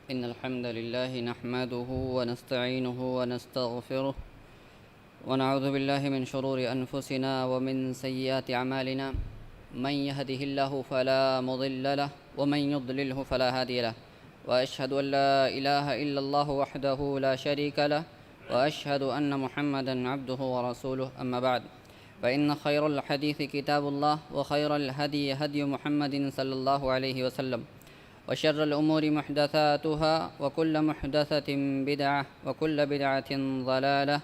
إن الحمد لله نحمده ونستعينه ونستغفره ونعوذ بالله من شرور أنفسنا ومن سيئات أعمالنا. من يهده الله فلا مضل له ومن يضلله فلا هادي له، وأشهد أن لا إله إلا الله وحده لا شريك له، وأشهد أن محمدا عبده ورسوله. أما بعد، فإن خير الحديث كتاب الله، وخير الهدي هدي محمد صلى الله عليه وسلم، وشر الأمور محدثاتها، وكل محدثة بدعة، وكل بدعة ضلالة،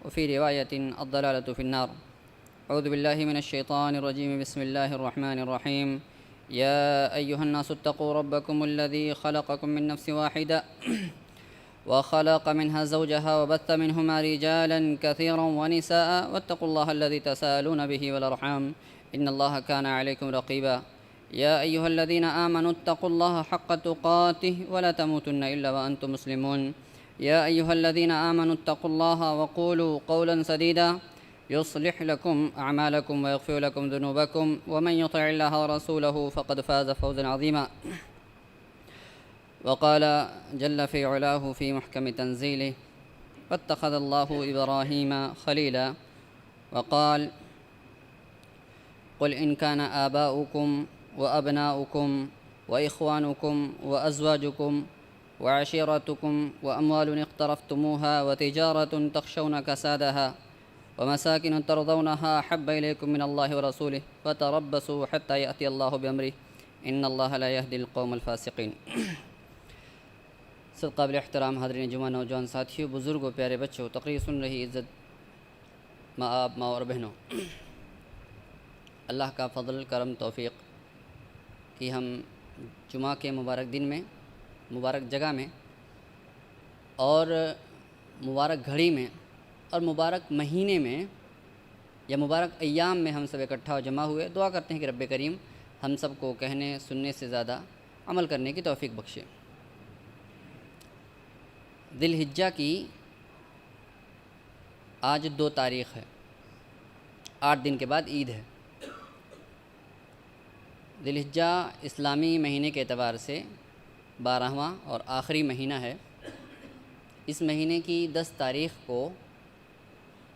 وفي رواية الضلالة في النار. أعوذ بالله من الشيطان الرجيم. بسم الله الرحمن الرحيم. يا أيها الناس اتقوا ربكم الذي خلقكم من نفس واحدة وخلق منها زوجها وبث منهما رجالا كثيرا ونساء، واتقوا الله الذي تساءلون به والأرحام، إن الله كان عليكم رقيبا. يا أيها الذين آمنوا اتقوا الله حق تقاته ولا تموتن إلا وأنتم مسلمون. يا أيها الذين آمنوا اتقوا الله وقولوا قولا سديدا يصلح لكم أعمالكم ويغفر لكم ذنوبكم، ومن يطع الله ورسوله فقد فاز فوزا عظيما. وقال جل في علاه في محكم تنزيله: واتخذ الله إبراهيم خليلا. وقال: قل إن كان آباؤكم وأبناؤكم وإخوانكم وأزواجكم وعشيرتكم وأموال اقترفتموها وتجارة تخشون كسادها ومساكن ترضونها أحب إليكم من الله ورسوله فتربصوا حتى يأتي الله بأمره إن الله لا يهدي القوم الفاسقين. صدق قابل احترام حاضرین جمعہ، نوجوان ساتھیوں، بزرگوں، پیارے بچوں، تقریر سن رہی عزت ماں آپ، ماں اور بہنوں، اللہ کا فضل، کرم، توفیق کہ ہم جمعہ کے مبارک دن میں، مبارک جگہ میں اور مبارک گھڑی میں اور مبارک مہینے میں یا مبارک ایام میں ہم سب اکٹھا اور جمع ہوئے. دعا کرتے ہیں کہ رب کریم ہم سب کو کہنے سننے سے زیادہ عمل کرنے کی توفیق بخشے. ذی الحجہ کی آج 2 تاریخ ہے، 8 دن کے بعد عید ہے. ذی الحجہ اسلامی مہینے کے اعتبار سے 12واں اور آخری مہینہ ہے. اس مہینے کی 10 تاریخ کو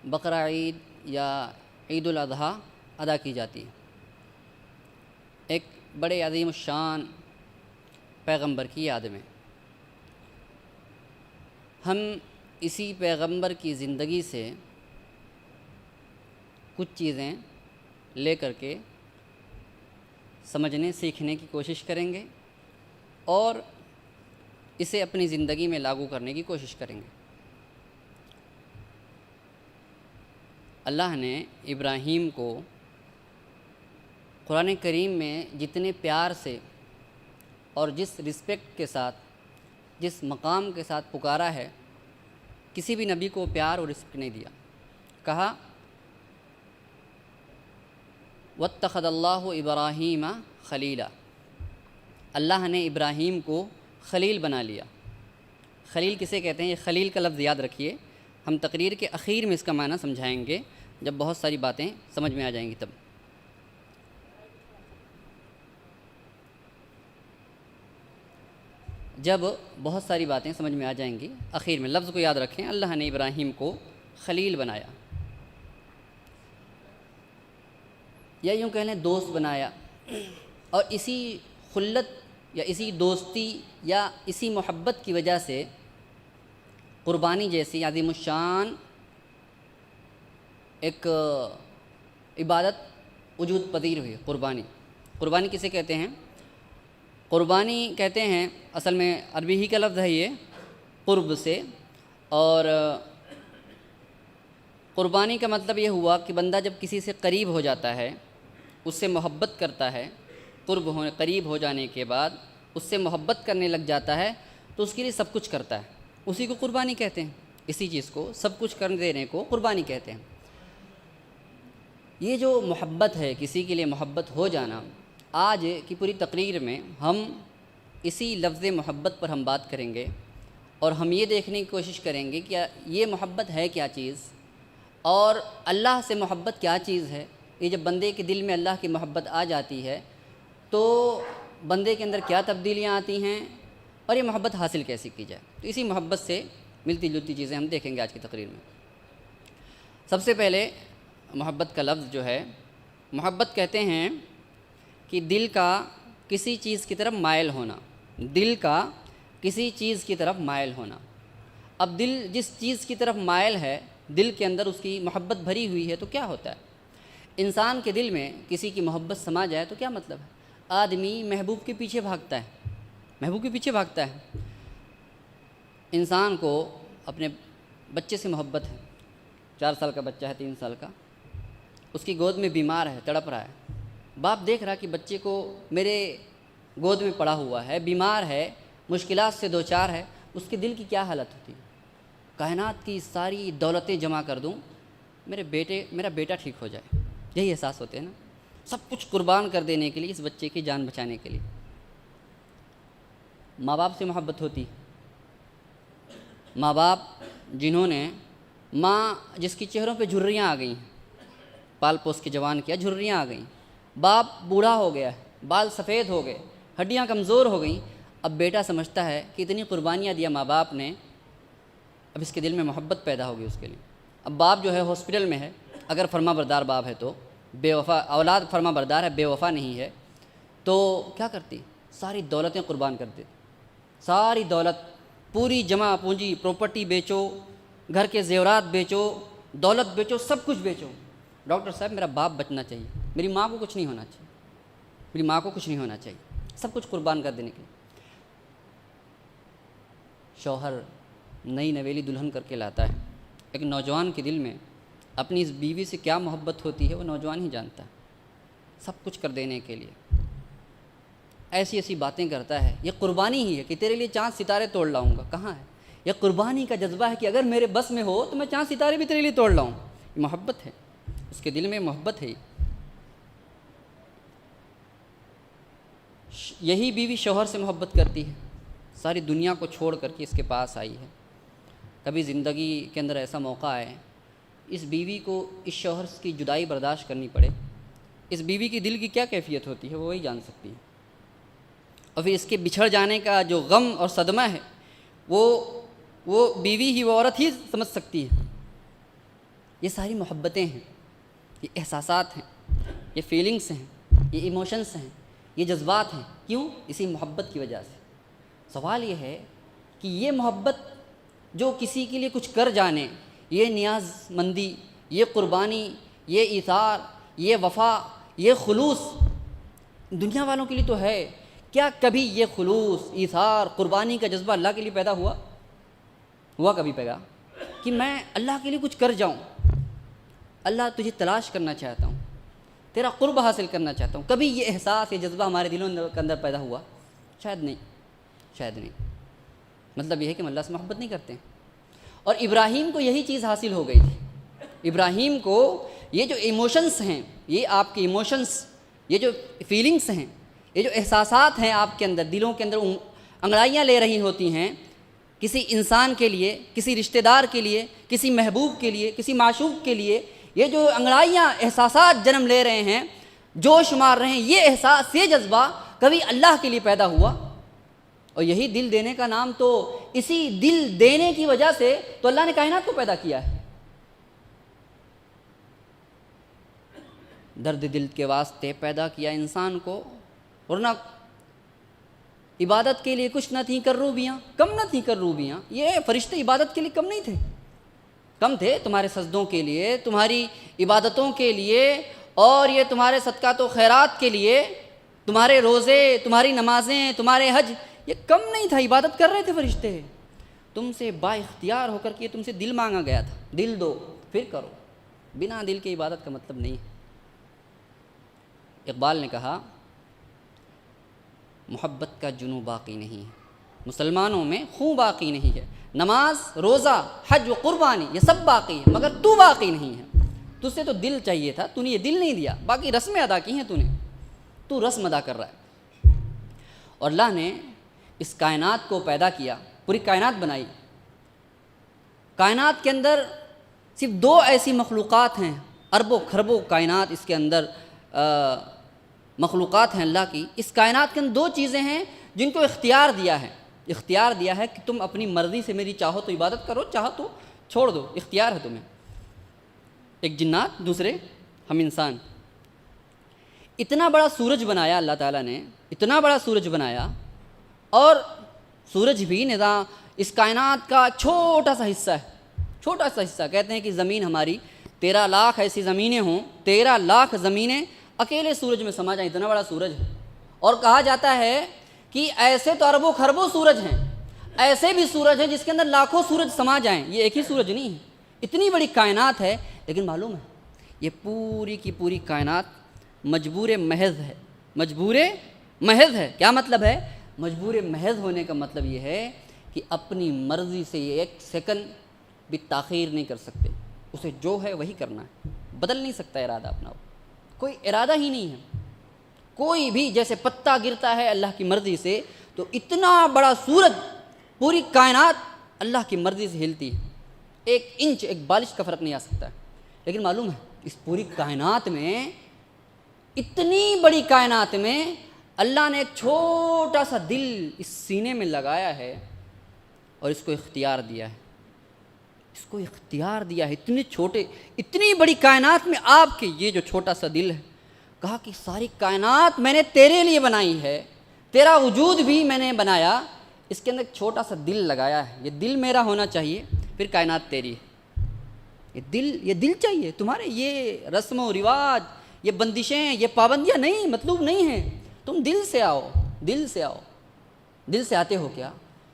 بقرہ عید یا عید الاضحیٰ ادا کی جاتی ہے، ایک بڑے عظیم الشان پیغمبر کی یاد میں. ہم اسی پیغمبر کی زندگی سے کچھ چیزیں لے کر کے سمجھنے سیکھنے کی کوشش کریں گے اور اسے اپنی زندگی میں لاگو کرنے کی کوشش کریں گے. اللہ نے ابراہیم کو قرآن کریم میں جتنے پیار سے اور جس رسپیکٹ کے ساتھ، جس مقام کے ساتھ پکارا ہے، کسی بھی نبی کو پیار اور رسپیکٹ نہیں دیا. کہا: واتخذ اللہ ابراہیم خلیلا. اللہ نے ابراہیم کو خلیل بنا لیا. خلیل کسے کہتے ہیں؟ یہ خلیل کا لفظ یاد رکھیے. ہم تقریر کے اخیر میں اس کا معنی سمجھائیں گے جب بہت ساری باتیں سمجھ میں آ جائیں گی. تب جب بہت ساری باتیں سمجھ میں آ جائیں گی اخیر میں لفظ کو یاد رکھیں. اللہ نے ابراہیم کو خلیل بنایا، یا یوں کہہ لیں دوست بنایا. اور اسی خلت یا اسی دوستی یا اسی محبت کی وجہ سے قربانی جیسی عظیم الشان ایک عبادت وجود پذیر ہوئی. قربانی کسے کہتے ہیں؟ قربانی کہتے ہیں اصل میں عربی ہی کا لفظ ہے یہ، قرب سے. اور قربانی کا مطلب یہ ہوا کہ بندہ جب کسی سے قریب ہو جاتا ہے، اس سے محبت کرتا ہے، قریب ہو جانے کے بعد اس سے محبت کرنے لگ جاتا ہے تو اس کے لیے سب کچھ کرتا ہے. اسی کو قربانی کہتے ہیں. اسی چیز کو، سب کچھ کر دینے کو قربانی کہتے ہیں. یہ جو محبت ہے، کسی کے لیے محبت ہو جانا، آج کی پوری تقریر میں ہم اسی لفظ محبت پر ہم بات کریں گے اور ہم یہ دیکھنے کی کوشش کریں گے کہ یہ محبت ہے کیا چیز، اور اللہ سے محبت کیا چیز ہے. یہ جب بندے کے دل میں اللہ کی محبت آ جاتی ہے تو بندے کے اندر کیا تبدیلیاں آتی ہیں اور یہ محبت حاصل کیسے کی جائے؟ تو اسی محبت سے ملتی جلتی چیزیں ہم دیکھیں گے آج کی تقریر میں۔ سب سے پہلے محبت کا لفظ جو ہے، محبت کہتے ہیں کہ دل کا کسی چیز کی طرف مائل ہونا، دل کا کسی چیز کی طرف مائل ہونا۔ اب دل جس چیز کی طرف مائل ہے، دل کے اندر اس کی محبت بھری ہوئی ہے، تو کیا ہوتا ہے؟ انسان کے دل میں کسی کی محبت سما جائے تو کیا مطلب ہے؟ آدمی محبوب کے پیچھے بھاگتا ہے، محبوب کے پیچھے بھاگتا ہے۔ انسان کو اپنے بچے سے محبت ہے، 4 سال کا بچہ ہے، 3 سال کا، اس کی گود میں بیمار ہے، تڑپ رہا ہے۔ باپ دیکھ رہا کہ بچے کو میرے گود میں پڑا ہوا ہے، بیمار ہے، مشکلات سے دوچار ہے، اس کے دل کی کیا حالت ہوتی ہے؟ کائنات کی ساری دولتیں جمع کر دوں، میرا بیٹا ٹھیک ہو جائے، یہی احساس ہوتے ہیں نا، سب کچھ قربان کر دینے کے لیے، اس بچے کی جان بچانے کے لیے۔ ماں باپ سے محبت ہوتی، ماں باپ جنہوں نے، ماں جس کی چہروں پہ جھریاں آ گئیں، پال پوس کے جوان کیا، جھریاں آ گئیں، باپ بوڑھا ہو گیا ہے، بال سفید ہو گئے، ہڈیاں کمزور ہو گئیں، اب بیٹا سمجھتا ہے کہ اتنی قربانیاں دیا ماں باپ نے، اب اس کے دل میں محبت پیدا ہوگی اس کے لیے۔ اب باپ جو ہے ہاسپٹل میں ہے، اگر فرما بردار باپ ہے تو، بے وفا اولاد فرما بردار ہے، بے وفا نہیں ہے، تو کیا کرتی؟ ساری دولتیں قربان کر دیتی، ساری دولت، پوری جمع پونجی، پراپرٹی بیچو، گھر کے زیورات بیچو، دولت بیچو، سب کچھ بیچو، ڈاکٹر صاحب میرا باپ بچنا چاہیے، میری ماں کو کچھ نہیں ہونا چاہیے، میری ماں کو کچھ نہیں ہونا چاہیے، سب کچھ قربان کر دینے کے لیے۔ شوہر نئی نویلی دلہن کر کے لاتا ہے، ایک نوجوان کے دل میں اپنی اس بیوی سے کیا محبت ہوتی ہے وہ نوجوان ہی جانتا ہے، سب کچھ کر دینے کے لیے ایسی ایسی باتیں کرتا ہے۔ یہ قربانی ہی ہے کہ تیرے لیے چاند ستارے توڑ لاؤں گا، کہاں ہے؟ یہ قربانی کا جذبہ ہے کہ اگر میرے بس میں ہو تو میں چاند ستارے بھی تیرے لیے توڑ لاؤں، یہ محبت ہے، اس کے دل میں محبت ہے۔ یہی بیوی شوہر سے محبت کرتی ہے، ساری دنیا کو چھوڑ کر کے اس کے پاس آئی ہے۔ کبھی زندگی کے اندر ایسا موقع آئے اس بیوی کو اس شوہر کی جدائی برداشت کرنی پڑے، اس بیوی کی دل کی کیا کیفیت ہوتی ہے وہ وہی جان سکتی ہے، اور پھر اس کے بچھڑ جانے کا جو غم اور صدمہ ہے وہ بیوی ہی، وہ عورت ہی سمجھ سکتی ہے۔ یہ ساری محبتیں ہیں، یہ احساسات ہیں، یہ فیلنگس ہیں، یہ ایموشنس ہیں، یہ جذبات ہیں، کیوں؟ اسی محبت کی وجہ سے۔ سوال یہ ہے کہ یہ محبت جو کسی کے لیے کچھ کر جانے، یہ نیاز مندی، یہ قربانی، یہ ایثار، یہ وفا، یہ خلوص دنیا والوں کے لیے تو ہے، کیا کبھی یہ خلوص، ایثار، قربانی کا جذبہ اللہ کے لیے پیدا ہوا کبھی پیدا کہ میں اللہ کے لیے کچھ کر جاؤں، اللہ تجھے تلاش کرنا چاہتا ہوں، تیرا قرب حاصل کرنا چاہتا ہوں، کبھی یہ احساس، یہ جذبہ ہمارے دلوں کے اندر پیدا ہوا؟ شاید نہیں۔ مطلب یہ ہے کہ ہم اللہ سے محبت نہیں کرتے۔ اور ابراہیم کو یہی چیز حاصل ہو گئی تھی، ابراہیم کو یہ جو ایموشنس ہیں، یہ آپ کے ایموشنس، یہ جو فیلنگس ہیں، یہ جو احساسات ہیں آپ کے اندر، دلوں کے اندر انگڑائیاں لے رہی ہوتی ہیں کسی انسان کے لیے، کسی رشتہ دار کے لیے، کسی محبوب کے لیے، کسی معشوق کے لیے، یہ جو انگڑائیاں، احساسات جنم لے رہے ہیں، جوش مار رہے ہیں، یہ احساس، یہ جذبہ کبھی اللہ کے لیے پیدا ہوا؟ اور یہی دل دینے کا نام، تو اسی دل دینے کی وجہ سے تو اللہ نے کائنات کو پیدا کیا ہے۔ درد دل کے واسطے پیدا کیا انسان کو، ورنہ عبادت کے لیے کچھ نہ تھیں کروبیاں، کم نہ تھیں کروبیاں، یہ فرشتے عبادت کے لیے کم نہیں تھے، کم تھے تمہارے سجدوں کے لیے، تمہاری عبادتوں کے لیے، اور یہ تمہارے صدقات و خیرات کے لیے، تمہارے روزے، تمہاری نمازیں، تمہارے حج، یہ کم نہیں تھا، عبادت کر رہے تھے فرشتے۔ تم سے با اختیار ہو کر کے تم سے دل مانگا گیا تھا، دل دو پھر کرو، بنا دل کے عبادت کا مطلب نہیں ہے۔ اقبال نے کہا محبت کا جنوں باقی نہیں ہے، مسلمانوں میں خون باقی نہیں ہے، نماز، روزہ، حج و قربانی یہ سب باقی ہے، مگر تو باقی نہیں ہے۔ تجھ سے تو دل چاہیے تھا، تو نے یہ دل نہیں دیا، باقی رسمیں ادا کی ہیں تو رسم ادا کر رہا ہے۔ اور اللہ نے اس کائنات کو پیدا کیا، پوری کائنات بنائی، کائنات کے اندر صرف 2 ایسی مخلوقات ہیں، اربوں خربوں کائنات اس کے اندر مخلوقات ہیں اللہ کی، اس کائنات کے اندر 2 چیزیں ہیں جن کو اختیار دیا ہے، اختیار دیا ہے کہ تم اپنی مرضی سے میری چاہو تو عبادت کرو، چاہو تو چھوڑ دو، اختیار ہے تمہیں۔ ایک جنات، دوسرے ہم انسان۔ اتنا بڑا سورج بنایا اللہ تعالیٰ نے، اتنا بڑا سورج بنایا، اور سورج بھی نظام اس کائنات کا چھوٹا سا حصہ ہے، چھوٹا سا حصہ۔ کہتے ہیں کہ زمین ہماری 13 لاکھ ایسی زمینیں ہوں، 13 لاکھ زمینیں اکیلے سورج میں سما جائیں، اتنا بڑا سورج ہے۔ اور کہا جاتا ہے کہ ایسے تو اربوں خربوں سورج ہیں، ایسے بھی سورج ہیں جس کے اندر لاکھوں سورج سما جائیں، یہ ایک ہی سورج نہیں ہے، اتنی بڑی کائنات ہے۔ لیکن معلوم ہے یہ پوری کی پوری کائنات مجبور محض ہے، مجبور محض ہے۔ کیا مطلب ہے؟ مجبور محض ہونے کا مطلب یہ ہے کہ اپنی مرضی سے یہ ایک سیکنڈ بھی تاخیر نہیں کر سکتے، اسے جو ہے وہی کرنا ہے، بدل نہیں سکتا ارادہ اپنا، کوئی ارادہ ہی نہیں ہے کوئی بھی۔ جیسے پتا گرتا ہے اللہ کی مرضی سے، تو اتنا بڑا سورج، پوری کائنات اللہ کی مرضی سے ہلتی ہے، 1 انچ، 1 بالش کا فرق نہیں آ سکتا ہے۔ لیکن معلوم ہے اس پوری کائنات میں، اتنی بڑی کائنات میں اللہ نے ایک چھوٹا سا دل اس سینے میں لگایا ہے اور اس کو اختیار دیا ہے، اس کو اختیار دیا ہے۔ اتنی بڑی کائنات میں آپ کے یہ جو چھوٹا سا دل ہے، کہا کہ ساری کائنات میں نے تیرے لیے بنائی ہے، تیرا وجود بھی میں نے بنایا، اس کے اندر ایک چھوٹا سا دل لگایا ہے، یہ دل میرا ہونا چاہیے، پھر کائنات تیری ہے۔ یہ دل چاہیے تمہارے، یہ رسم و رواج، یہ بندشیں، یہ پابندیاں نہیں، مطلوب نہیں ہیں۔ تم دل سے آؤ، دل سے آؤ۔ دل سے آتے ہو کیا؟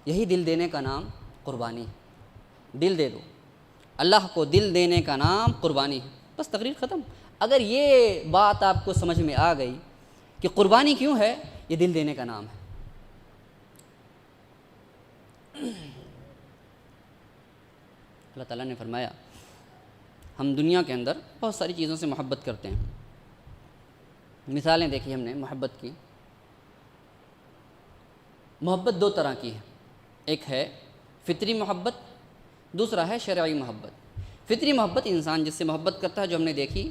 یہی دل دینے کا نام قربانی ہے۔ دل دے دو، اللہ کو دل دینے کا نام قربانی ہے۔ بس تقریر ختم۔ اگر یہ بات آپ کو سمجھ میں آ گئی کہ قربانی کیوں ہے، یہ دل دینے کا نام ہے۔ اللہ تعالیٰ نے فرمایا ہم دنیا کے اندر بہت ساری چیزوں سے محبت کرتے ہیں۔ مثالیں دیکھی ہم نے محبت کی۔ محبت 2 طرح کی ہے، ایک ہے فطری محبت، دوسرا ہے شرعی محبت۔ فطری محبت انسان جس سے محبت کرتا ہے، جو ہم نے دیکھی،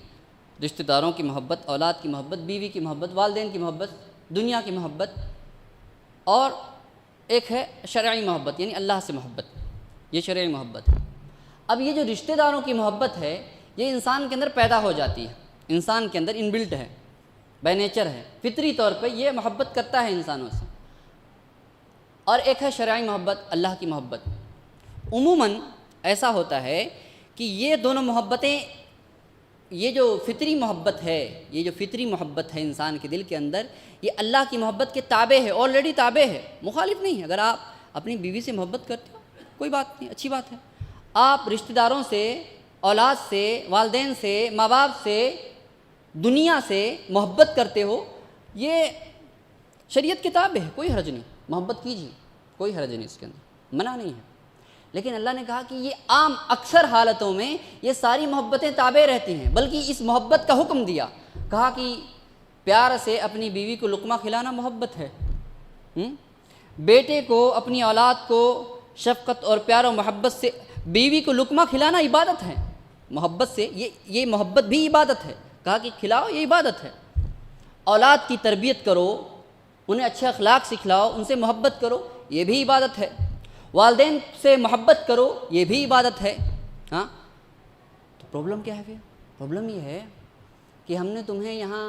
رشتہ داروں کی محبت، اولاد کی محبت، بیوی کی محبت، والدین کی محبت، دنیا کی محبت۔ اور ایک ہے شرعی محبت، یعنی اللہ سے محبت، یہ شرعی محبت ہے۔ اب یہ جو رشتہ داروں کی محبت ہے، یہ انسان کے اندر پیدا ہو جاتی ہے، انسان کے اندر انبلٹ ہے، بائی نیچر ہے، فطری طور پہ یہ محبت کرتا ہے انسانوں سے۔ اور ایک ہے شرعی محبت، اللہ کی محبت۔ عموماً ایسا ہوتا ہے کہ یہ دونوں محبتیں، یہ جو فطری محبت ہے، یہ جو فطری محبت ہے انسان کے دل کے اندر، یہ اللہ کی محبت کے تابع ہے، آلریڈی تابع ہے، مخالف نہیں ہے۔ اگر آپ اپنی بیوی سے محبت کرتے ہو، کوئی بات نہیں، اچھی بات ہے۔ آپ رشتہ داروں سے، اولاد سے، والدین سے، ماں باپ سے، دنیا سے محبت کرتے ہو، یہ شریعت کتاب ہے، کوئی حرج نہیں، محبت کیجیے، کوئی حرج نہیں، اس کے اندر منع نہیں ہے۔ لیکن اللہ نے کہا کہ یہ عام اکثر حالتوں میں یہ ساری محبتیں تابع رہتی ہیں، بلکہ اس محبت کا حکم دیا، کہا کہ پیار سے اپنی بیوی کو لقمہ کھلانا محبت ہے، بیٹے کو، اپنی اولاد کو شفقت اور پیار و محبت سے بیوی کو لقمہ کھلانا عبادت ہے، محبت سے، یہ محبت بھی عبادت ہے، کہا کہ کھلاؤ، یہ عبادت ہے۔ اولاد کی تربیت کرو، انہیں اچھے اخلاق سکھلاؤ، ان سے محبت کرو، یہ بھی عبادت ہے۔ والدین سے محبت کرو، یہ بھی عبادت ہے۔ ہاں، تو پرابلم کیا ہے پھر؟ پرابلم یہ ہے کہ ہم نے تمہیں یہاں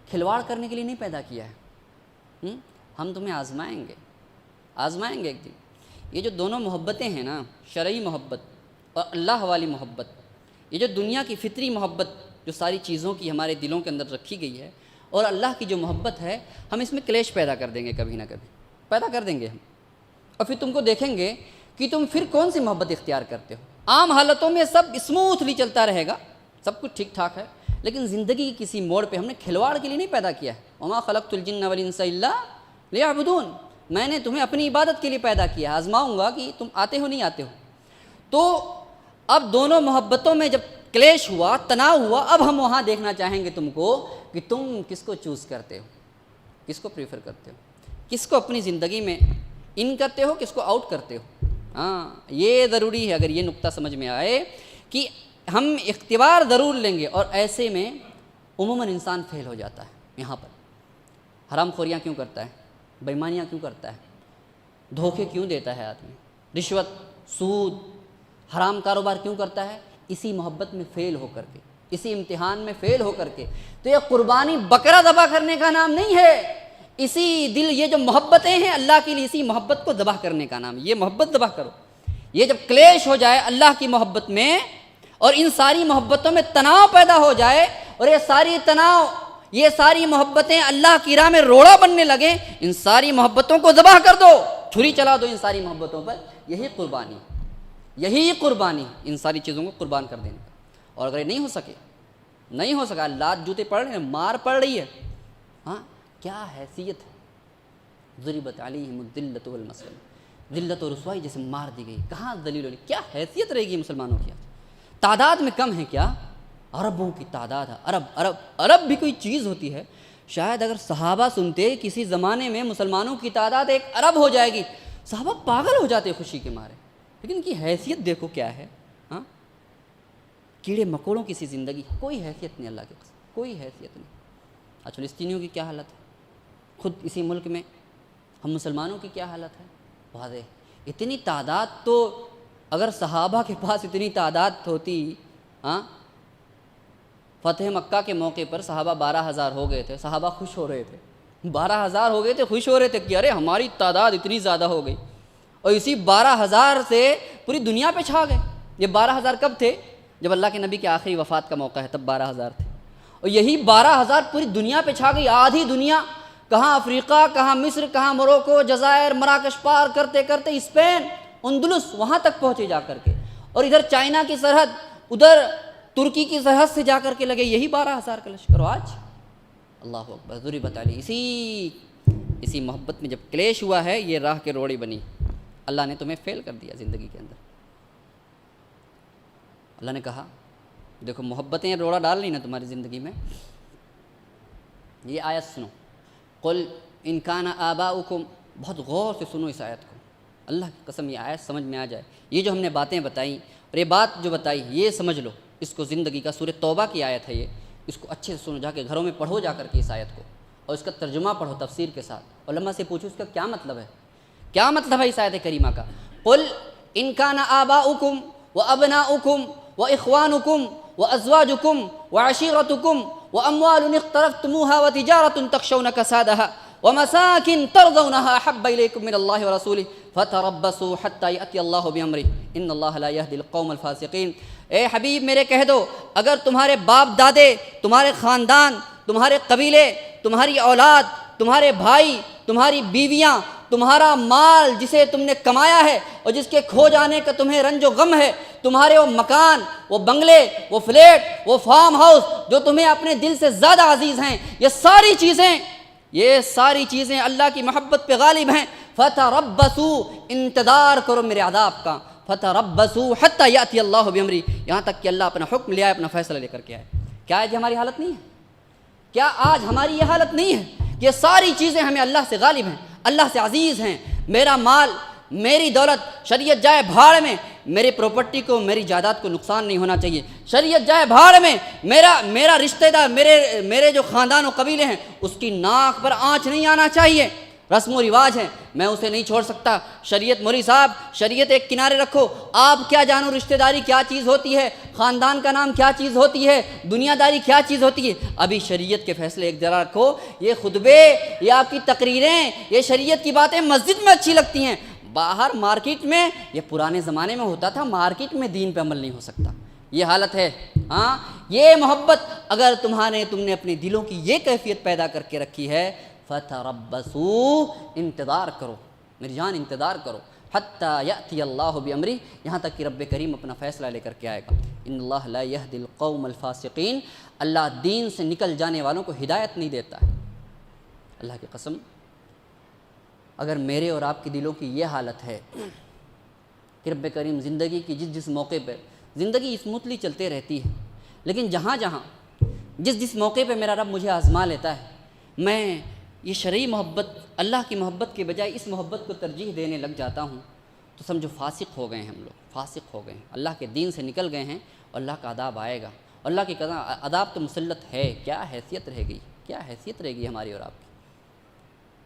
کھلواڑ کرنے کے لیے نہیں پیدا کیا ہے، ہم تمہیں آزمائیں گے ایک دن۔ یہ جو دونوں محبتیں ہیں نا، شرعی محبت اور اللہ والی محبت، یہ جو دنیا کی فطری محبت جو ساری چیزوں کی ہمارے دلوں کے اندر رکھی گئی ہے، اور اللہ کی جو محبت ہے، ہم اس میں کلیش پیدا کر دیں گے، کبھی نہ کبھی پیدا کر دیں گے ہم۔ اور پھر تم کو دیکھیں گے کہ تم پھر کون سی محبت اختیار کرتے ہو۔ عام حالتوں میں سب اسموتھلی چلتا رہے گا، سب کچھ ٹھیک ٹھاک ہے، لیکن زندگی کی کسی موڑ پہ ہم نے کھلواڑ کے لیے نہیں پیدا کیا ہے۔ وما خلقت الجن والانس الا لیعبدون، میں نے تمہیں اپنی عبادت کے لیے پیدا کیا ہے، آزماؤں گا کہ تم آتے ہو نہیں آتے ہو۔ تو اب دونوں محبتوں میں جب کلیش ہوا، تناؤ ہوا، اب ہم وہاں دیکھنا چاہیں گے تم کو کہ تم کس کو چوز کرتے ہو، کس کو پریفر کرتے ہو، کس کو اپنی زندگی میں ان کرتے ہو، کس کو آؤٹ کرتے ہو۔ ہاں، یہ ضروری ہے، اگر یہ نقطہ سمجھ میں آئے کہ ہم اختیار ضرور لیں گے، اور ایسے میں عموماً انسان فیل ہو جاتا ہے۔ یہاں پر حرام خوریاں کیوں کرتا ہے، بےایمانیاں کیوں کرتا ہے، دھوکے کیوں دیتا ہے آدمی، رشوت، سود، حرام کاروبار کیوں کرتا ہے؟ اسی محبت میں فیل ہو کر کے، اسی امتحان میں فیل ہو کر کے۔ تو یہ قربانی بکرا ذبح کرنے کا نام نہیں ہے، اسی دل، یہ جو محبتیں ہیں اللہ کے لیے، اسی محبت کو ذبح کرنے کا نام، یہ محبت ذبح کرو۔ یہ جب کلیش ہو جائے اللہ کی محبت میں، اور ان ساری محبتوں میں تناؤ پیدا ہو جائے، اور یہ ساری تناؤ، یہ ساری محبتیں اللہ کی راہ میں روڑا بننے لگیں، ان ساری محبتوں کو ذبح کر دو، چھری چلا دو ان ساری محبتوں پر۔ یہی قربانی، یہی قربانی، ان ساری چیزوں کو قربان کر دینے کا۔ اور اگر یہ نہیں ہو سکا، لات جوتے پڑ رہے ہیں، مار پڑ رہی ہے، ہاں کیا حیثیت ہے؟ ضربت علیہم الذلۃ والمسکنہ، ذلت و رسوائی جیسے مار دی گئی، کہاں ذلیل ہونے، کیا حیثیت رہے گی مسلمانوں کی؟ تعداد میں کم ہے کیا؟ عربوں کی تعداد ہے، عرب بھی کوئی چیز ہوتی ہے؟ شاید اگر صحابہ سنتے کسی زمانے میں مسلمانوں کی تعداد 1 ارب ہو جائے گی، صحابہ پاگل ہو جاتے خوشی کے مارے، لیکن ان کی حیثیت دیکھو کیا ہے، ہاں کیڑے مکوڑوں کی سی زندگی، کوئی حیثیت نہیں، اللہ کی قسم کوئی حیثیت نہیں۔ اچھا فلسطینیوں کی کیا حالت ہے، خود اسی ملک میں ہم مسلمانوں کی کیا حالت ہے، واضح۔ اتنی تعداد تو اگر صحابہ کے پاس اتنی تعداد ہوتی، ہاں فتح مکہ کے موقع پر صحابہ 12,000 ہو گئے تھے، صحابہ خوش ہو رہے تھے، 12,000 ہو گئے تھے، خوش ہو رہے تھے کہ ارے ہماری تعداد اتنی زیادہ ہو گئی، اور اسی 12,000 سے پوری دنیا پہ چھا گئے۔ یہ 12,000 کب تھے؟ جب اللہ کے نبی کے آخری وفات کا موقع ہے تب 12,000 تھے، اور یہی 12,000 پوری دنیا پہ چھا گئی، آدھی دنیا، کہاں افریقہ، کہاں مصر، کہاں موروکو، جزائر، مراکش پار کرتے کرتے اسپین، اندلس، وہاں تک پہنچے جا کر کے، اور ادھر چائنا کی سرحد، ادھر ترکی کی سرحد سے جا کر کے لگے یہی 12,000 کا لشکر۔ اور آج اللہ اکبر، ضربت علی، اسی محبت میں جب کلیش ہوا ہے، یہ راہ کے روڑی بنی، اللہ نے تمہیں فیل کر دیا زندگی کے اندر۔ اللہ نے کہا دیکھو محبتیں روڑا ڈال لی نا تمہاری زندگی میں، یہ آیت سنو، قل ان کان آباؤکم، بہت غور سے سنو اس آیت کو، اللہ کی قسم یہ آیت سمجھ میں آ جائے، یہ جو ہم نے باتیں بتائیں اور یہ بات جو بتائی یہ سمجھ لو، اس کو زندگی کا، سورہ توبہ کی آیت ہے یہ، اس کو اچھے سے سنو، جا کے گھروں میں پڑھو جا کر کے اس آیت کو، اور اس کا ترجمہ پڑھو تفسیر کے ساتھ، علماء سے پوچھو اس کا کیا مطلب ہے، کیا مطلب ہے اس آیت کریمہ کا۔ قل ان کان آباؤکم وابناؤکم واخوانکم وازواجکم وعشیرتکم واموال اقترفتموها وتجارة تخشون کسادها ومساكن ترضونها احب اليكم من الله ورسوله فتربصوا حتى ياتي الله بامره ان الله لا يهدي القوم الفاسقين۔ اے حبیب میرے کہہ دو، اگر تمہارے باپ دادے، تمہارے خاندان، تمہارے قبیلے، تمہاری اولاد، تمہارے بھائی، تمہاری بیویاں، تمہارا مال جسے تم نے کمایا ہے اور جس کے کھو جانے کا تمہیں رنج و غم ہے، تمہارے وہ مکان، وہ بنگلے، وہ فلیٹ، وہ فارم ہاؤس جو تمہیں اپنے دل سے زیادہ عزیز ہیں، یہ ساری چیزیں اللہ کی محبت پہ غالب ہیں، فتربصوا، انتظار کرو میرے عذاب کا، فتربصوا حتی یاتی اللہ بامری، یہاں تک کہ اللہ اپنا حکم لے آئے، اپنا فیصلہ لے کر کے آئے۔ کیا آج ہماری حالت نہیں ہے؟ کیا آج ہماری یہ حالت نہیں ہے کہ یہ ساری چیزیں ہمیں اللہ سے غالب ہیں، اللہ سے عزیز ہیں؟ میرا مال، میری دولت شریعت جائے بھاڑ میں، میری پراپرٹی کو، میری جائیداد کو نقصان نہیں ہونا چاہیے، شریعت جائے بھاڑ میں، میرا رشتہ دار، میرے جو خاندان و قبیلے ہیں اس کی ناک پر آنچ نہیں آنا چاہیے، رسم و رواج ہیں میں اسے نہیں چھوڑ سکتا۔ شریعت، مولوی صاحب شریعت ایک کنارے رکھو، آپ کیا جانو رشتہ داری کیا چیز ہوتی ہے، خاندان کا نام کیا چیز ہوتی ہے، دنیا داری کیا چیز ہوتی ہے، ابھی شریعت کے فیصلے ایک جگہ رکھو۔ یہ خطبے، یہ آپ کی تقریریں، یہ شریعت کی باتیں مسجد میں اچھی لگتی ہیں، باہر مارکیٹ میں، یہ پرانے زمانے میں ہوتا تھا، مارکیٹ میں دین پہ عمل نہیں ہو سکتا، یہ حالت ہے۔ ہاں یہ محبت اگر تم نے اپنے دلوں کی یہ کیفیت پیدا کر کے رکھی ہے، فتربصوا، انتظار کرو میری جان، انتظار کرو، حتی یأتی اللہ بامرہ، یہاں تک کہ رب کریم اپنا فیصلہ لے کر کے آئے گا۔ ان اللہ لا یہدی القوم الفاسقین، اللہ دین سے نکل جانے والوں کو ہدایت نہیں دیتا ہے۔ اللہ کی قسم اگر میرے اور آپ کے دلوں کی یہ حالت ہے کہ رب کریم زندگی کی جس موقع پہ، زندگی اسموتھلی چلتے رہتی ہے، لیکن جہاں جس موقع پہ میرا رب مجھے آزما لیتا ہے، میں یہ شرعی محبت، اللہ کی محبت کے بجائے اس محبت کو ترجیح دینے لگ جاتا ہوں، تو سمجھو فاسق ہو گئے ہیں ہم لوگ، فاسق ہو گئے ہیں، اللہ کے دین سے نکل گئے ہیں، اور اللہ کا عذاب آئے گا، اللہ کی عذاب تو مسلط ہے، کیا حیثیت رہے گی، کیا حیثیت رہے گی ہماری اور آپ کی۔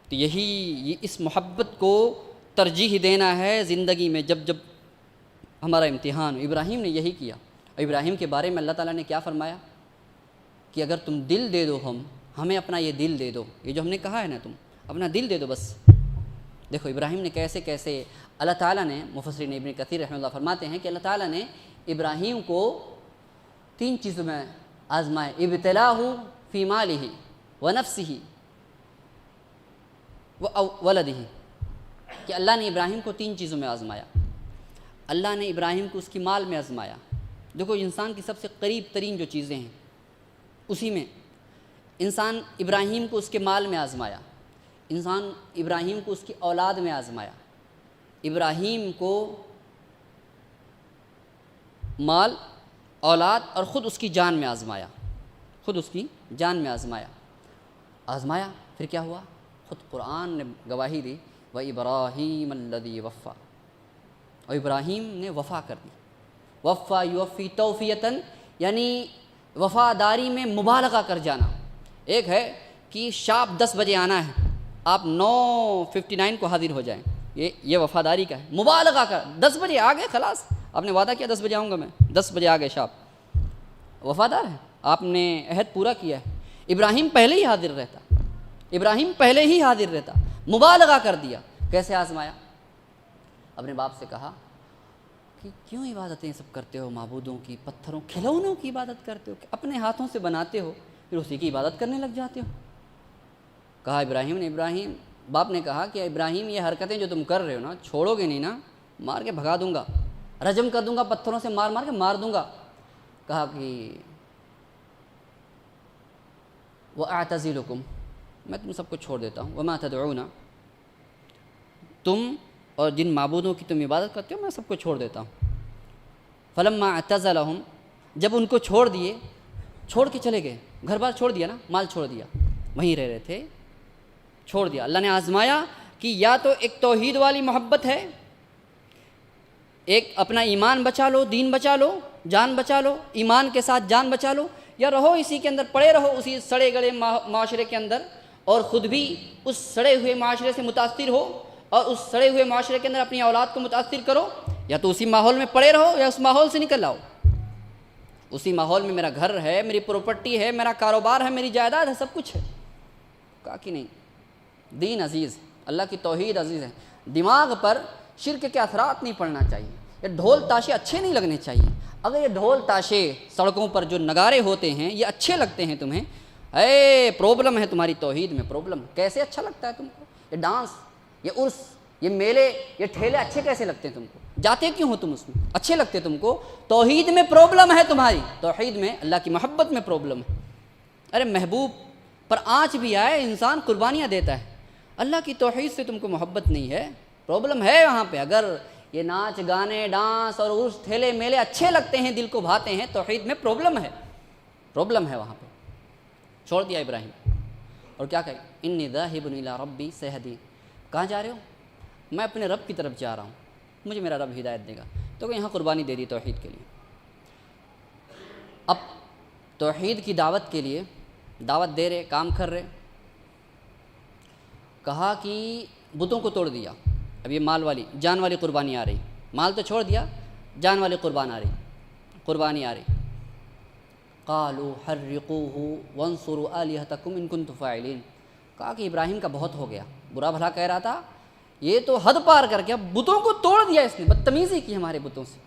تو یہی اس محبت کو ترجیح دینا ہے زندگی میں جب جب ہمارا امتحان ہو۔ ابراہیم نے یہی کیا، اور ابراہیم کے بارے میں اللہ تعالیٰ نے کیا فرمایا کہ اگر تم دل دے دو ہمیں اپنا یہ دل دے دو، یہ جو ہم نے کہا ہے نا تم اپنا دل دے دو بس۔ دیکھو ابراہیم نے کیسے کیسے اللہ تعالیٰ نے، مفسرین ابن کثیر رحمہ اللہ فرماتے ہیں کہ اللہ تعالیٰ نے ابراہیم کو 3 چیزوں میں آزمائے، ابتلاہ فی مالہ ونفسہ وولدہ، کہ اللہ نے ابراہیم کو 3 چیزوں میں آزمایا۔ اللہ نے ابراہیم کو اس کی مال میں آزمایا۔ دیکھو انسان کی سب سے قریب ترین جو چیزیں ہیں اسی میں انسان ابراہیم کو اس کے مال میں آزمایا، انسان ابراہیم کو اس کی اولاد میں آزمایا، ابراہیم کو مال، اولاد اور خود اس کی جان میں آزمایا، خود اس کی جان میں آزمایا۔ پھر کیا ہوا؟ خود قرآن نے گواہی دی، وَإِبْرَاهِيمَ الَّذِي وَفَّى، اور ابراہیم نے وفا کر دی۔ وفا یوفی توفیتاً، یعنی وفاداری میں مبالغہ کر جانا۔ ایک ہے کہ شارپ 10 بجے آنا ہے، آپ 9:59 کو حاضر ہو جائیں، یہ وفاداری کا ہے۔ مبالغہ کر 10 بجے آ گئے، خلاص آپ نے وعدہ کیا 10 بجے آؤں گا میں، 10 بجے آ گئے شارپ، وفادار ہے، آپ نے عہد پورا کیا ہے۔ ابراہیم پہلے ہی حاضر رہتا، ابراہیم پہلے ہی حاضر رہتا، مبالغہ کر دیا۔ کیسے آزمایا؟ اپنے باپ سے کہا کہ کیوں عبادتیں سب کرتے ہو معبودوں کی، پتھروں کھلونوں کی عبادت کرتے ہو، اپنے ہاتھوں سے بناتے ہو پھر اسی کی عبادت کرنے لگ جاتے ہو۔ کہا ابراہیم، باپ نے کہا کہ ابراہیم یہ حرکتیں جو تم کر رہے ہو نا، چھوڑو گے نہیں نا، مار کے بھگا دوں گا، رجم کر دوں گا، پتھروں سے مار کے مار دوں گا۔ کہا کہ وَأَعْتَزِلُكُمْ، میں تم سب کو چھوڑ دیتا ہوں، وَمَا تَدْعُونَ، تم اور جن معبودوں کی تم عبادت کرتے ہو میں سب کو چھوڑ دیتا ہوں۔ فَلَمَّا اعْتَزَلَهُمْ، جب ان کو چھوڑ دیے، چھوڑ کے چلے گئے، گھر بار چھوڑ دیا نا، مال چھوڑ دیا، وہیں رہ رہے تھے، چھوڑ دیا۔ اللہ نے آزمایا کہ یا تو ایک توحید والی محبت ہے، ایک اپنا ایمان بچا لو، دین بچا لو، جان بچا لو، ایمان کے ساتھ جان بچا لو، یا رہو اسی کے اندر، پڑے رہو اسی سڑے گڑے معاشرے کے اندر، اور خود بھی اس سڑے ہوئے معاشرے سے متاثر ہو اور اس سڑے ہوئے معاشرے کے اندر اپنی اولاد کو متاثر کرو، یا تو اسی ماحول میں پڑے رہو یا اس ماحول سے نکل آؤ۔ اسی ماحول میں میرا گھر ہے، میری پراپرٹی ہے، میرا کاروبار ہے، میری جائیداد ہے، سب کچھ ہے۔ کہا کہ نہیں، دین عزیز ہے، اللہ کی توحید عزیز ہے، دماغ پر شرک کے اثرات نہیں پڑنا چاہیے، یہ ڈھول تاشے اچھے نہیں لگنے چاہیے۔ اگر یہ ڈھول تاشے سڑکوں پر جو نگارے ہوتے ہیں یہ اچھے لگتے ہیں تمہیں، پرابلم ہے تمہاری توحید میں، پرابلم۔ کیسے اچھا لگتا ہے تم کو یہ ڈانس، یہ عرس، یہ میلے، یہ ٹھیلے اچھے کیسے لگتے ہیں تم کو؟ جاتے کیوں ہو تم اس میں؟ اچھے لگتے تم کو؟ توحید میں پرابلم ہے تمہاری، توحید میں اللہ کی محبت میں پرابلم ہے۔ ارے محبوب پر آنچ بھی آئے انسان قربانیاں دیتا ہے، اللہ کی توحید سے تم کو محبت نہیں ہے، پرابلم ہے وہاں پہ۔ اگر یہ ناچ گانے ڈانس اور عرس ٹھیلے میلے اچھے لگتے ہیں، دل کو بھاتے ہیں، توحید میں پرابلم ہے، پرابلم ہے وہاں پہ۔ چھوڑ دیا ابراہیم، اور کیا کہے؟ انی ذاہب الی ربی سیہدین، کہاں جا رہے ہو؟ میں اپنے رب کی طرف جا رہا ہوں، مجھے میرا رب ہدایت دے گا۔ تو یہاں قربانی دے دی توحید کے لیے۔ اب توحید کی دعوت کے لیے دعوت دے رہے، کام کر رہے، کہا کہ بتوں کو توڑ دیا۔ اب یہ مال والی، جان والی قربانی آ رہی، مال تو چھوڑ دیا، جان والی قربانی آ رہی۔ قالوا حرقوه وانصروا آلهتكم ان كنتم فاعلین، کہا کہ ابراہیم کا بہت ہو گیا، برا بھلا کہہ رہا تھا، یہ تو حد پار کر کے اب بتوں کو توڑ دیا اس نے، بدتمیزی کی ہمارے بتوں سے،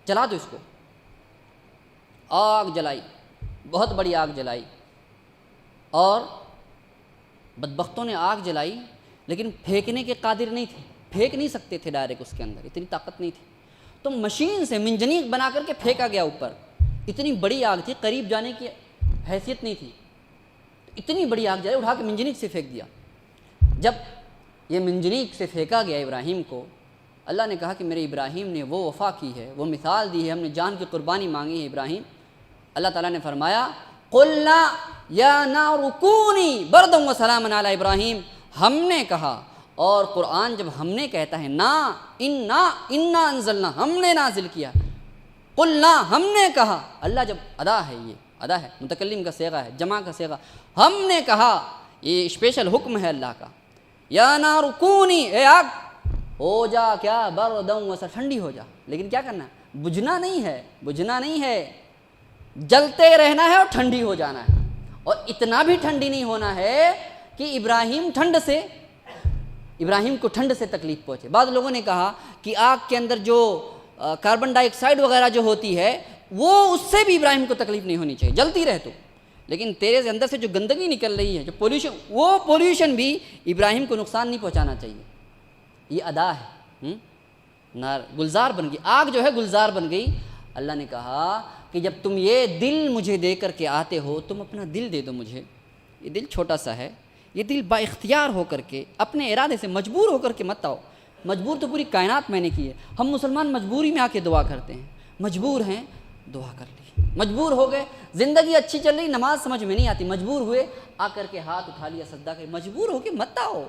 جلا دو اس کو۔ آگ جلائی، بہت بڑی آگ جلائی، اور بدبختوں نے آگ جلائی لیکن پھینکنے کے قادر نہیں تھے، پھینک نہیں سکتے تھے ڈائریکٹ اس کے اندر، اتنی طاقت نہیں تھی، تو مشین سے منجنیق بنا کر کے پھینکا گیا اوپر۔ اتنی بڑی آگ تھی، قریب جانے کی حیثیت نہیں تھی، اتنی بڑی آگ جلائی، اٹھا کے منجنیق سے پھینک دیا۔ جب یہ منجنیق سے پھینکا گیا ابراہیم کو، اللہ نے کہا کہ میرے ابراہیم نے وہ وفا کی ہے، وہ مثال دی ہے، ہم نے جان کی قربانی مانگی ہے ابراہیم۔ اللہ تعالیٰ نے فرمایا قلنا یا نار کونی بردا وسلاما علی ابراہیم، ہم نے کہا، اور قرآن جب ہم نے کہتا ہے انا انزلنا، ہم نے نازل کیا، قلنا ہم نے کہا، اللہ جب ادا ہے، یہ ادا ہے، متکلم کا صیغہ ہے، جمع کا صیغہ، ہم نے کہا، یہ اسپیشل حکم ہے اللہ کا۔ یا نار کونی، اے آگ ہو جا کیا برداً وسر، ٹھنڈی ہو جا، لیکن کیا کرنا ہے؟ بجھنا نہیں ہے، جلتے رہنا ہے اور ٹھنڈی ہو جانا ہے، اور اتنا بھی ٹھنڈی نہیں ہونا ہے کہ ابراہیم کو ٹھنڈ سے تکلیف پہنچے۔ بعض لوگوں نے کہا کہ آگ کے اندر جو کاربن ڈائی آکسائڈ وغیرہ جو ہوتی ہے وہ اس سے بھی ابراہیم کو تکلیف نہیں ہونی چاہیے، جلتی رہ تو، لیکن تیرے اندر سے جو گندگی نکل رہی ہے، جو پولوشن، وہ پولوشن بھی ابراہیم کو نقصان نہیں پہنچانا چاہیے۔ یہ ادا ہے۔ نار گلزار بن گئی، آگ جو ہے گلزار بن گئی۔ اللہ نے کہا کہ جب تم یہ دل مجھے دے کر کے آتے ہو، تم اپنا دل دے دو مجھے، یہ دل چھوٹا سا ہے، یہ دل با اختیار ہو کر کے، اپنے ارادے سے مجبور ہو کر کے مت آؤ۔ مجبور تو پوری کائنات میں نے کی ہے، ہم مسلمان مجبوری میں آ کے دعا کرتے ہیں، مجبور ہیں دعا کر لی، مجبور ہو گئے، زندگی اچھی چل رہی، نماز سمجھ میں نہیں آتی، مجبور ہوئے آ کر کے ہاتھ اٹھا لیا سجدہ کر، مجبور ہو کے مت آؤ۔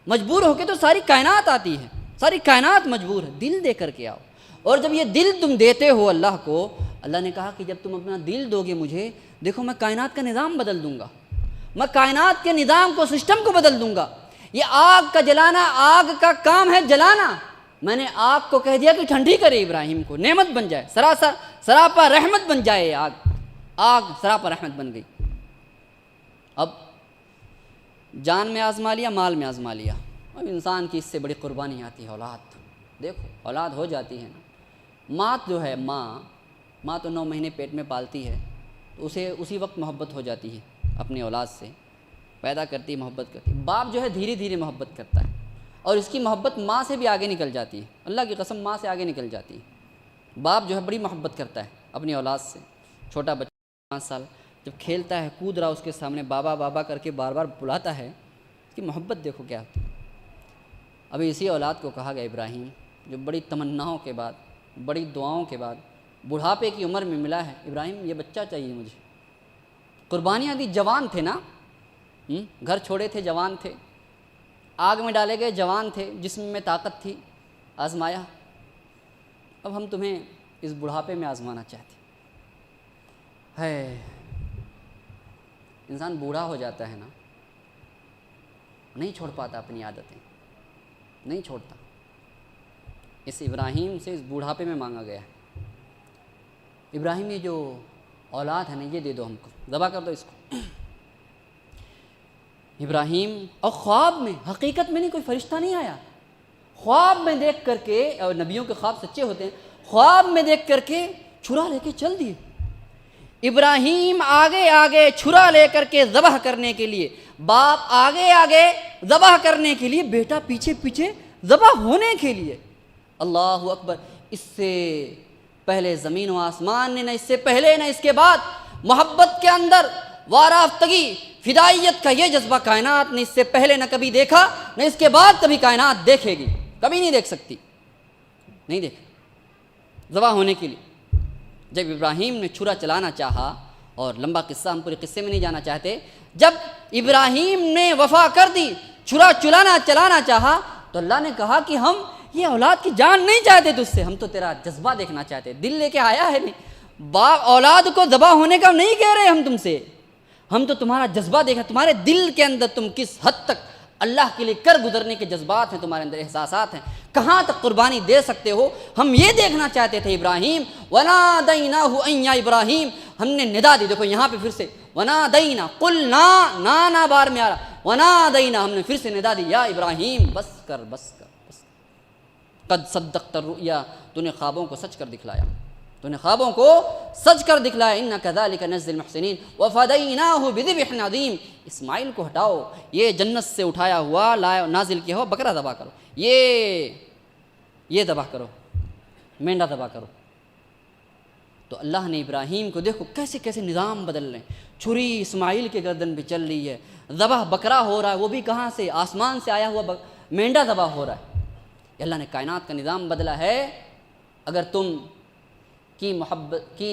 مجبور ہو کے تو ساری کائنات آتی ہے، ساری کائنات مجبور ہے، دل دے کر کے آؤ۔ اور جب یہ دل تم دیتے ہو اللہ کو، اللہ نے کہا کہ جب تم اپنا دل دو گے مجھے، دیکھو میں کائنات کا نظام بدل دوں گا، میں کائنات کے نظام کو، سسٹم کو بدل دوں گا۔ یہ آگ کا جلانا، آگ کا کام ہے جلانا، میں نے آگ کو کہہ دیا کہ ٹھنڈی کرے ابراہیم کو، نعمت بن جائے، سراپا رحمت بن جائے آگ سراپا رحمت بن گئی۔ اب جان میں آزما لیا، مال میں آزما لیا، اب انسان کی اس سے بڑی قربانی آتی ہے اولاد۔ دیکھو اولاد ہو جاتی ہے نا، ماں جو ہے، ماں تو 9 مہینے پیٹ میں پالتی ہے، تو اسے اسی وقت محبت ہو جاتی ہے اپنی اولاد سے، پیدا کرتی، محبت کرتی۔ باپ جو ہے دھیرے دھیرے محبت کرتا ہے، اور اس کی محبت ماں سے بھی آگے نکل جاتی ہے، اللہ کی قسم ماں سے آگے نکل جاتی ہے۔ باپ جو ہے بڑی محبت کرتا ہے اپنی اولاد سے۔ چھوٹا بچہ 5 سال جب کھیلتا ہے، کود رہا، اس کے سامنے بابا بابا کر کے بار بار بلاتا ہے، اس کی محبت دیکھو کیا ہوتی ہے۔ ابھی اسی اولاد کو کہا گیا ابراہیم، جو بڑی تمناؤں کے بعد، بڑی دعاؤں کے بعد بڑھاپے کی عمر میں ملا ہے، ابراہیم یہ بچہ چاہیے مجھے۔ قربانیاں دی، جوان تھے نا، گھر چھوڑے تھے، جوان تھے، آگ میں ڈالے گئے، جوان تھے، جسم میں طاقت تھی، آزمایا۔ اب ہم تمہیں اس بڑھاپے میں آزمانا چاہتے ہیں۔ انسان بوڑھا ہو جاتا ہے نا، نہیں چھوڑ پاتا اپنی عادتیں، نہیں چھوڑتا۔ اس ابراہیم سے اس بوڑھاپے میں مانگا گیا ہے، ابراہیم یہ جو اولاد ہے نا، یہ دے دو ہم کو، ذبح کر دو اس کو۔ ابراہیم، اور خواب میں، حقیقت میں نہیں، کوئی فرشتہ نہیں آیا، خواب میں دیکھ کر کے، اور نبیوں کے خواب سچے ہوتے ہیں، خواب میں دیکھ کر کے چھرا لے کے چل دیے۔ ابراہیم آگے آگے چھرا لے کر کے ذبح کرنے کے لیے، باپ آگے آگے ذبح کرنے کے لیے، بیٹا پیچھے پیچھے ذبح ہونے کے لیے۔ اللہ اکبر! اس سے پہلے زمین و آسمان نے، نہ اس سے پہلے نہ اس کے بعد، محبت کے اندر وارافتگی، فدائیت کا یہ جذبہ کائنات نے اس سے پہلے نہ کبھی دیکھا، نہ اس کے بعد کبھی کائنات دیکھے گی، کبھی نہیں دیکھ سکتی، نہیں دیکھے۔ ذبح ہونے کے لیے جب ابراہیم نے چھرا چلانا چاہا، اور لمبا قصہ، ہم پورے قصے میں نہیں جانا چاہتے، جب ابراہیم نے وفا کر دی، چھرا چلانا چاہا، تو اللہ نے کہا کہ ہم یہ اولاد کی جان نہیں چاہتے تجھ سے، ہم تو تیرا جذبہ دیکھنا چاہتے، دل لے کے آیا ہے نہیں، باپ اولاد کو ذبح ہونے کا نہیں کہہ رہے ہم تم سے، ہم تو تمہارا جذبہ دیکھا، تمہارے دل کے اندر تم کس حد تک اللہ کے لیے کر گزرنے کے جذبات ہیں، تمہارے اندر احساسات ہیں، کہاں تک قربانی دے سکتے ہو، ہم یہ دیکھنا چاہتے تھے ابراہیم۔ وَنَادَيْنَاهُ أَن يَا ابراہیم، ہم نے ندا دی، دیکھو یہاں پہ پھر سے وَنَادَيْنَا، قُلْنَا، نا بار میں آ رہا، وَنَادَيْنَا، ہم نے پھر سے ندا دی، یا ابراہیم بس کر، قد صدقت الرؤیا، تو نے خوابوں کو سچ کر دکھلایا، تو نے خوابوں کو سچ کر دکھلایا، اِنَّا كَذَلِكَ نَجْزِي الْمُحْسِنِينَ وَفَدَيْنَاهُ بِذِبْحٍ عَظِيمٍ، اسماعیل کو ہٹاؤ، یہ جنت سے اٹھایا ہوا نازل کیا ہوا بکرا ذبح کرو، یہ ذبح کرو، مینڈا ذبح کرو۔ تو اللہ نے ابراہیم کو، دیکھو کیسے کیسے نظام بدل رہے ہیں، چھری اسماعیل کے گردن پہ چل رہی ہے، ذبح بکرا ہو رہا ہے، وہ بھی کہاں سے، آسمان سے آیا ہوا مینڈا ذبح ہو رہا ہے۔ اللہ نے کائنات کا نظام بدلا ہے۔ اگر تم کی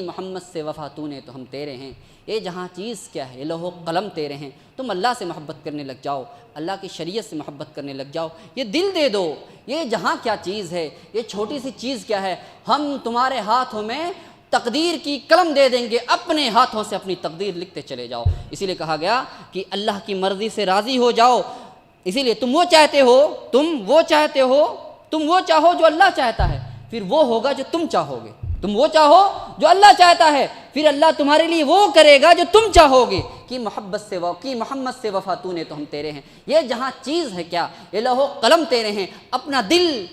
محمد سے وفا تو نے، تو ہم تیرے ہیں، یہ جہاں چیز کیا ہے، یہ لوح و قلم تیرے ہیں، تم اللہ سے محبت کرنے لگ جاؤ، اللہ کی شریعت سے محبت کرنے لگ جاؤ، یہ دل دے دو، یہ جہاں کیا چیز ہے، یہ چھوٹی سی چیز کیا ہے، ہم تمہارے ہاتھوں میں تقدیر کی قلم دے دیں گے، اپنے ہاتھوں سے اپنی تقدیر لکھتے چلے جاؤ۔ اسی لیے کہا گیا کہ اللہ کی مرضی سے راضی ہو جاؤ، اسی لیے تم وہ چاہتے ہو تم وہ چاہو جو اللہ چاہتا ہے، پھر وہ ہوگا جو تم چاہو گے۔ تم وہ چاہو جو اللہ چاہتا ہے، پھر اللہ تمہارے لیے وہ کرے گا جو تم چاہو گے۔ کہ محمد سے وفا تو نے تو ہم تیرے ہیں۔ یہ جہاں چیز ہے کیا، یہ لوح و قلم تیرے ہیں، اپنا دل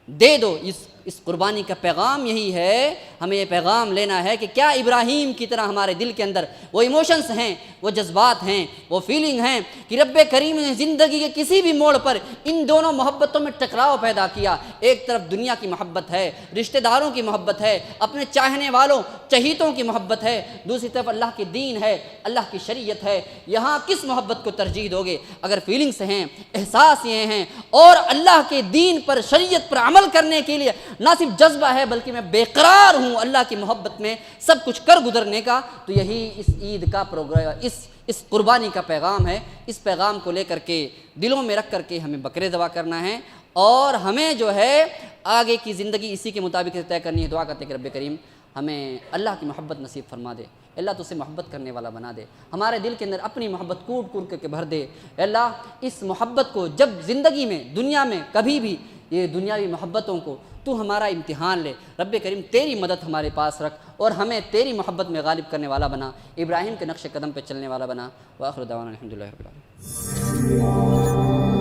دے دو۔ اس قربانی کا پیغام یہی ہے، ہمیں یہ پیغام لینا ہے کہ کیا ابراہیم کی طرح ہمارے دل کے اندر وہ ایموشنز ہیں، وہ جذبات ہیں، وہ فیلنگ ہیں کہ رب کریم نے زندگی کے کسی بھی موڑ پر ان دونوں محبتوں میں ٹکراؤ پیدا کیا۔ ایک طرف دنیا کی محبت ہے، رشتہ داروں کی محبت ہے، اپنے چاہنے والوں چہیتوں کی محبت ہے، دوسری طرف اللہ کے دین ہے، اللہ کی شریعت ہے۔ یہاں کس محبت کو ترجیح دو گے؟ اگر فیلنگس ہیں، احساس یہ ہیں، اور اللہ کے دین پر، شریعت پر عمل کرنے کے لیے نہ صرف جذبہ ہے بلکہ میں بے قرار ہوں اللہ کی محبت میں سب کچھ کر گزرنے کا، تو یہی اس عید کا پروگرام، اس قربانی کا پیغام ہے۔ اس پیغام کو لے کر کے دلوں میں رکھ کر کے ہمیں بکرے ذبح کرنا ہے، اور ہمیں جو ہے آگے کی زندگی اسی کے مطابق طے کرنی ہے۔ دعا کرتے کہ رب کریم ہمیں اللہ کی محبت نصیب فرما دے، اللہ تو سے محبت کرنے والا بنا دے، ہمارے دل کے اندر اپنی محبت کوٹ کوٹ کر کے بھر دے۔ اللہ اس محبت کو جب زندگی میں، دنیا میں کبھی بھی یہ دنیاوی محبتوں کو تو ہمارا امتحان لے، رب کریم تیری مدد ہمارے پاس رکھ اور ہمیں تیری محبت میں غالب کرنے والا بنا، ابراہیم کے نقش قدم پہ چلنے والا بنا۔ وآخر دعوانا الحمدللہ رب العالمین۔